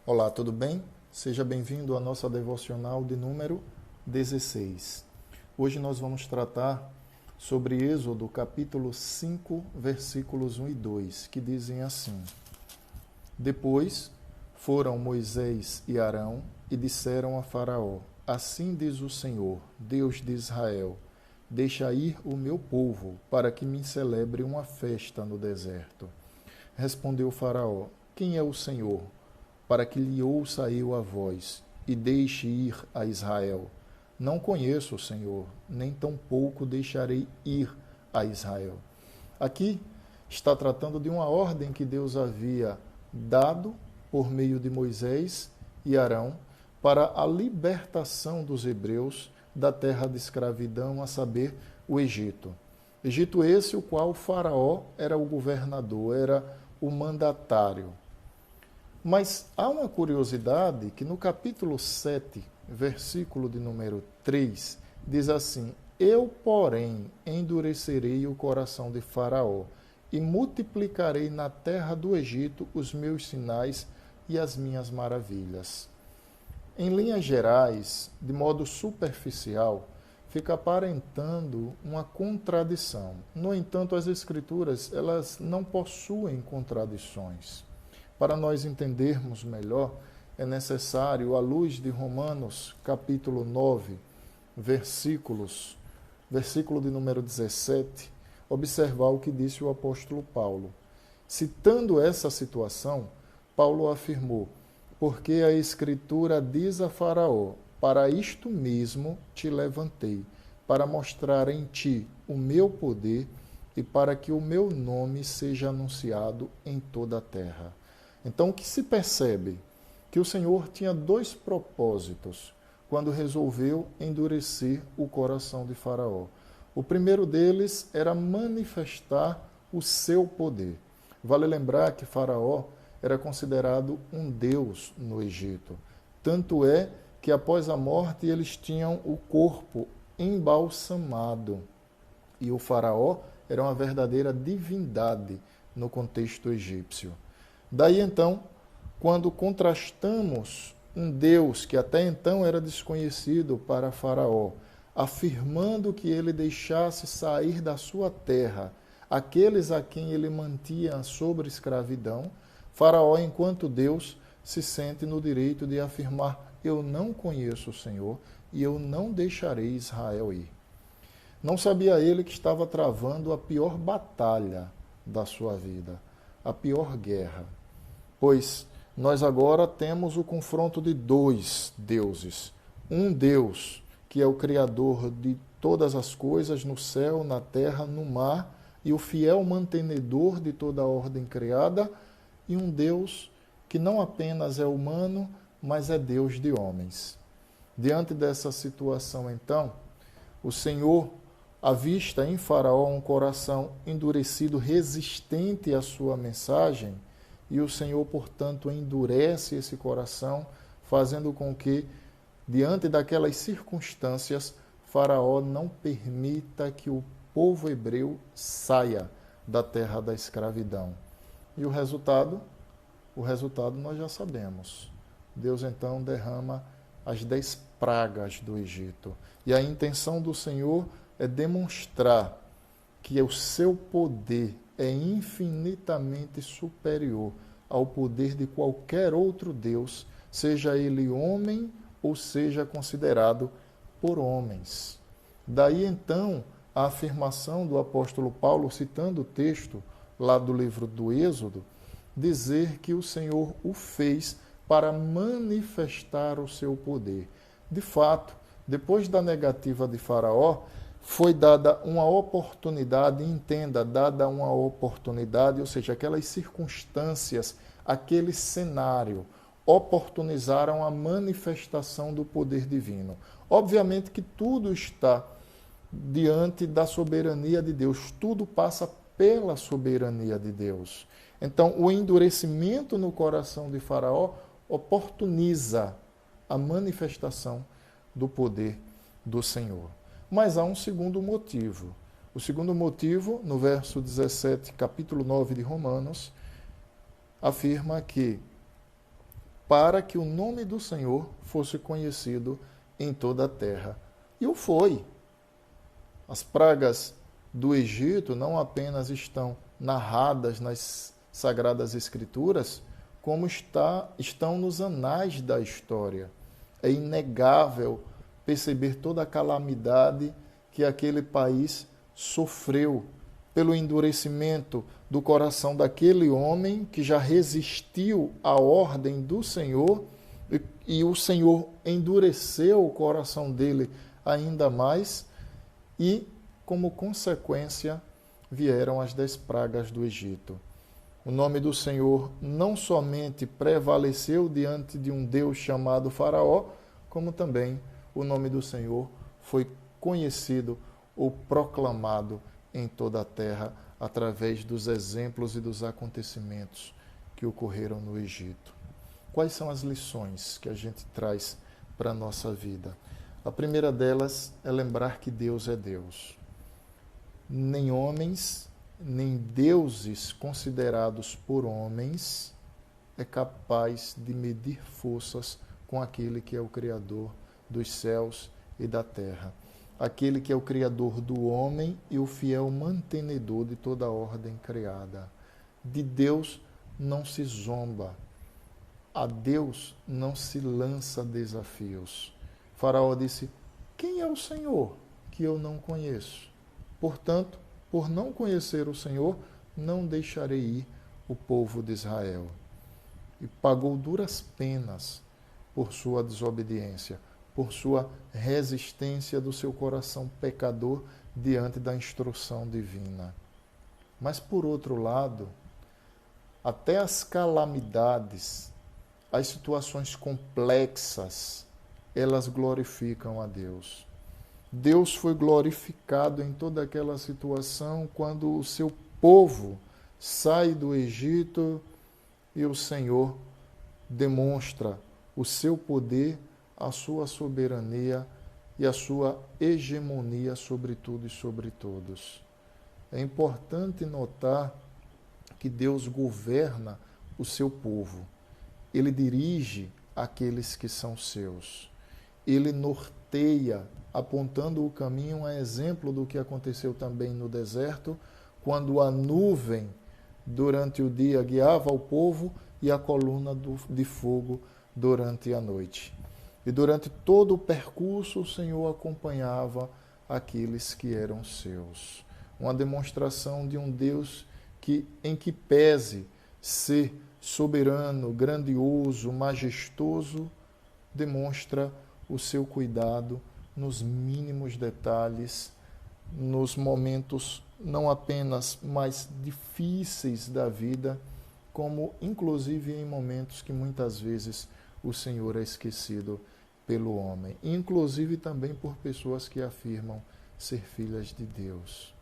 Olá, tudo bem? Seja bem-vindo à nossa devocional de número 16. Hoje nós vamos tratar sobre Êxodo, capítulo 5, versículos 1 e 2, que dizem assim: Depois foram Moisés e Arão e disseram a Faraó: Assim diz o Senhor, Deus de Israel: Deixa ir o meu povo, para que me celebre uma festa no deserto. Respondeu Faraó: Quem é o Senhor, para que lhe ouça eu a voz, e deixe ir a Israel? Não conheço o Senhor, nem tampouco deixarei ir a Israel. Aqui está tratando de uma ordem que Deus havia dado por meio de Moisés e Arão para a libertação dos hebreus da terra de escravidão, a saber, o Egito. Egito esse o qual Faraó era o governador, era o mandatário. Mas há uma curiosidade que no capítulo 7, versículo de número 3, diz assim: Eu, porém, endurecerei o coração de Faraó e multiplicarei na terra do Egito os meus sinais e as minhas maravilhas. Em linhas gerais, de modo superficial, fica aparentando uma contradição. No entanto, as Escrituras, elas não possuem contradições. Para nós entendermos melhor, é necessário, à luz de Romanos, capítulo 9, versículo de número 17, observar o que disse o apóstolo Paulo. Citando essa situação, Paulo afirmou: Porque a Escritura diz a Faraó: Para isto mesmo te levantei, para mostrar em ti o meu poder e para que o meu nome seja anunciado em toda a terra. Então, o que se percebe? Que o Senhor tinha dois propósitos quando resolveu endurecer o coração de Faraó. O primeiro deles era manifestar o seu poder. Vale lembrar que Faraó era considerado um deus no Egito. Tanto é que após a morte eles tinham o corpo embalsamado. E o Faraó era uma verdadeira divindade no contexto egípcio. Daí então, quando contrastamos um Deus que até então era desconhecido para Faraó, afirmando que ele deixasse sair da sua terra aqueles a quem ele mantinha sob escravidão, Faraó, enquanto Deus, se sente no direito de afirmar: Eu não conheço o Senhor e eu não deixarei Israel ir. Não sabia ele que estava travando a pior batalha da sua vida, a pior guerra. Pois nós agora temos o confronto de dois deuses. Um Deus, que é o Criador de todas as coisas, no céu, na terra, no mar, e o fiel mantenedor de toda a ordem criada, e um Deus que não apenas é humano, mas é Deus de homens. Diante dessa situação, então, o Senhor avista em Faraó um coração endurecido, resistente à sua mensagem, e o Senhor, portanto, endurece esse coração, fazendo com que, diante daquelas circunstâncias, Faraó não permita que o povo hebreu saia da terra da escravidão. E o resultado nós já sabemos. Deus, então, derrama as 10 pragas do Egito. E a intenção do Senhor é demonstrar que o seu poder é infinitamente superior ao poder de qualquer outro Deus, seja ele homem ou seja considerado por homens. Daí então a afirmação do apóstolo Paulo, citando o texto lá do livro do Êxodo, dizer que o Senhor o fez para manifestar o seu poder. De fato, depois da negativa de Faraó, foi dada uma oportunidade, entenda, dada uma oportunidade, ou seja, aquelas circunstâncias, aquele cenário, oportunizaram a manifestação do poder divino. Obviamente que tudo está diante da soberania de Deus, tudo passa pela soberania de Deus. Então, o endurecimento no coração de Faraó oportuniza a manifestação do poder do Senhor. Mas há um segundo motivo. O segundo motivo, no verso 17, capítulo 9 de Romanos, afirma que para que o nome do Senhor fosse conhecido em toda a terra. E o foi. As pragas do Egito não apenas estão narradas nas Sagradas Escrituras, como estão nos anais da história. É inegável perceber toda a calamidade que aquele país sofreu pelo endurecimento do coração daquele homem que já resistiu à ordem do Senhor e o Senhor endureceu o coração dele ainda mais e, como consequência, vieram as 10 pragas do Egito. O nome do Senhor não somente prevaleceu diante de um Deus chamado Faraó, como também o nome do Senhor foi conhecido ou proclamado em toda a terra através dos exemplos e dos acontecimentos que ocorreram no Egito. Quais são as lições que a gente traz para a nossa vida? A primeira delas é lembrar que Deus é Deus. Nem homens, nem deuses considerados por homens é capaz de medir forças com aquele que é o Criador dos céus e da terra. Aquele que é o Criador do homem e o fiel mantenedor de toda a ordem criada. De Deus não se zomba. A Deus não se lança desafios. Faraó disse: quem é o Senhor que eu não conheço? Portanto, por não conhecer o Senhor, não deixarei ir o povo de Israel. E pagou duras penas por sua desobediência, por sua resistência do seu coração pecador diante da instrução divina. Mas, por outro lado, até as calamidades, as situações complexas, elas glorificam a Deus. Deus foi glorificado em toda aquela situação quando o seu povo sai do Egito e o Senhor demonstra o seu poder, a sua soberania e a sua hegemonia sobre tudo e sobre todos. É importante notar que Deus governa o seu povo. Ele dirige aqueles que são seus. Ele norteia, apontando o caminho, a exemplo do que aconteceu também no deserto, quando a nuvem durante o dia guiava o povo e a coluna de fogo durante a noite. E durante todo o percurso, o Senhor acompanhava aqueles que eram seus. Uma demonstração de um Deus em que pese ser soberano, grandioso, majestoso, demonstra o seu cuidado nos mínimos detalhes, nos momentos não apenas mais difíceis da vida, como inclusive em momentos que muitas vezes o Senhor é esquecido pelo homem, inclusive também por pessoas que afirmam ser filhas de Deus.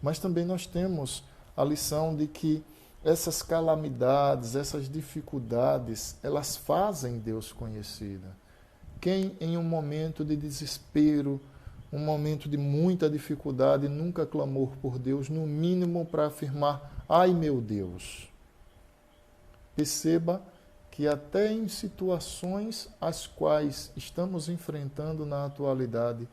Mas também nós temos a lição de que essas calamidades, essas dificuldades, elas fazem Deus conhecida. Quem em um momento de desespero, um momento de muita dificuldade, nunca clamou por Deus, no mínimo para afirmar: ai meu Deus. Perceba que até em situações as quais estamos enfrentando na atualidade,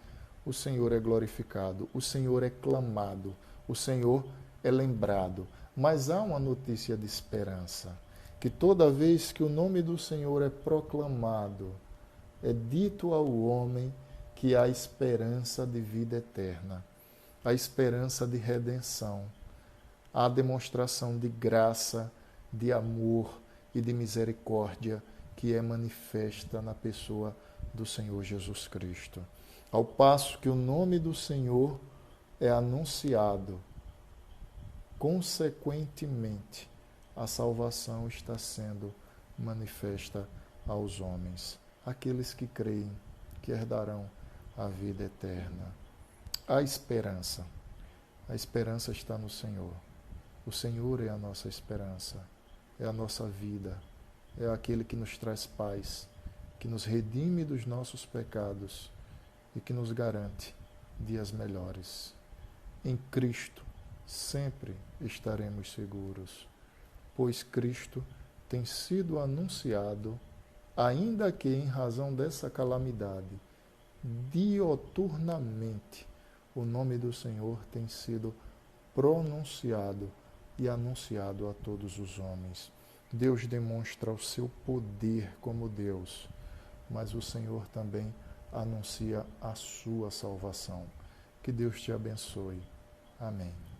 o Senhor é glorificado, o Senhor é clamado, o Senhor é lembrado. Mas há uma notícia de esperança, que toda vez que o nome do Senhor é proclamado, é dito ao homem que há esperança de vida eterna, a esperança de redenção, a demonstração de graça, de amor e de misericórdia que é manifesta na pessoa do Senhor Jesus Cristo. Ao passo que o nome do Senhor é anunciado, consequentemente, a salvação está sendo manifesta aos homens, aqueles que creem, que herdarão a vida eterna. A esperança está no Senhor. O Senhor é a nossa esperança, é a nossa vida, é aquele que nos traz paz, que nos redime dos nossos pecados e que nos garante dias melhores. Em Cristo sempre estaremos seguros, pois Cristo tem sido anunciado ainda que em razão dessa calamidade, dioturnamente, o nome do Senhor tem sido pronunciado e anunciado a todos os homens. Deus demonstra o seu poder como Deus, mas o Senhor também anuncia a sua salvação. Que Deus te abençoe. Amém.